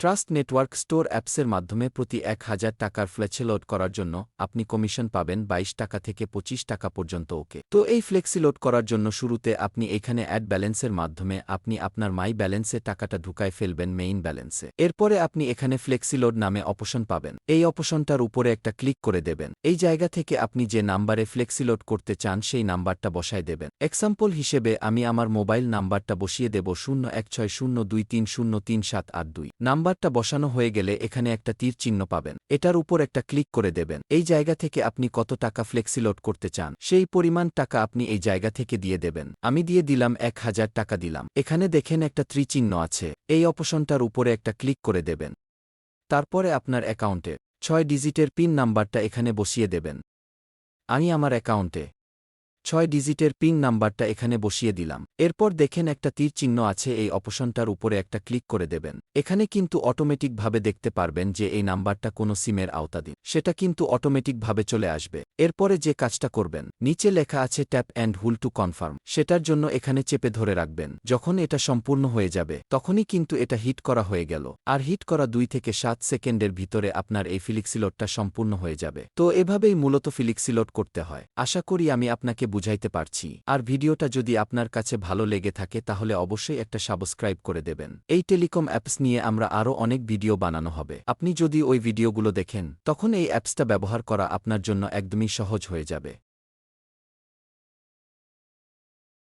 Trust network store অ্যাপসের মাধ্যমে প্রতি ১,০০০ টাকার ফ্লেক্সিলোড করার জন্য আপনি কমিশন পাবেন ২২ টাকা থেকে ২৫ টাকা পর্যন্ত ওকে। তো এই ফ্লেক্সিলোড করার জন্য শুরুতে আপনি এখানে অ্যাড ব্যালেন্সের মাধ্যমে আপনি আপনার মাই ব্যালেন্সে টাকাটা ঢুকায় ফেলবেন মেইন ব্যালেন্সে। এরপরে আপনি এখানে ফ্লেক্সিলোড নামে অপশন পাবেন। এই অপশনটার উপরে একটা ক্লিক করে দেবেন। এই জায়গা থেকে আপনি যে নাম্বারে ফ্লেক্সিলোড করতে চান সেই নাম্বারটা বসায় দেবেন। এক্সাম্পল হিসেবে আমি আমার মোবাইল নাম্বারটা বসিয়ে দেব 016023037882। নাম্বারটা বসানো হয়ে গেলে এখানে একটা তীর চিহ্ন পাবেন। এটার উপর একটা ক্লিক করে দেবেন। এই জায়গা থেকে আপনি কত টাকা ফ্লেক্সিলোড করতে চান সেই পরিমাণ টাকা আপনি এই জায়গা থেকে দিয়ে দেবেন। আমি দিয়ে দিলাম ১,০০০ টাকা দিলাম। এখানে দেখেন একটা ত্রিচিহ্ন আছে। এই অপশনটার উপরে একটা ক্লিক করে দেবেন। তারপরে আপনার অ্যাকাউন্টে ৬ ডিজিটের পিন নাম্বারটা এখানে বসিয়ে দেবেন। আমি আমার অ্যাকাউন্টে ৬ ডিজিটের পিন নাম্বারটা এখানে বসিয়ে দিলাম। এরপর দেখেন একটা তীর চিহ্ন আছে, এই অপশনটার উপরে একটা ক্লিক করে দেবেন। এখানে কিন্তু অটোমেটিকভাবে দেখতে পারবেন যে এই নাম্বারটা কোনো সিমের আওতাধীন, সেটা কিন্তু অটোমেটিকভাবে চলে আসবে। এরপরে যে কাজটা করবেন, নিচে লেখা আছে tap and hold to confirm, সেটার জন্য এখানে চেপে ধরে রাখবেন। যখন এটা সম্পূর্ণ হয়ে যাবে তখনই কিন্তু এটা হিট করা হয়ে গেল। আর হিট করা ২ থেকে ৭ সেকেন্ডের ভিতরে আপনার এই ফ্লেক্সিলোডটা সম্পূর্ণ হয়ে যাবে। তো এভাবেই মূলত ফ্লেক্সিলোড করতে হয়। আশা করি আমি আপনাকে বুঝাইতে পারছি। আর ভিডিওটা যদি আপনার কাছে ভালো লেগে থাকে তাহলে অবশ্যই একটা সাবস্ক্রাইব করে দেবেন। এই টেলিকম অ্যাপস নিয়ে আমরা আরও অনেক ভিডিও বানানো হবে। আপনি যদি ওই ভিডিওগুলো দেখেন তখন এই অ্যাপসটা ব্যবহার করা আপনার জন্য একদমই সহজ হয়ে যাবে।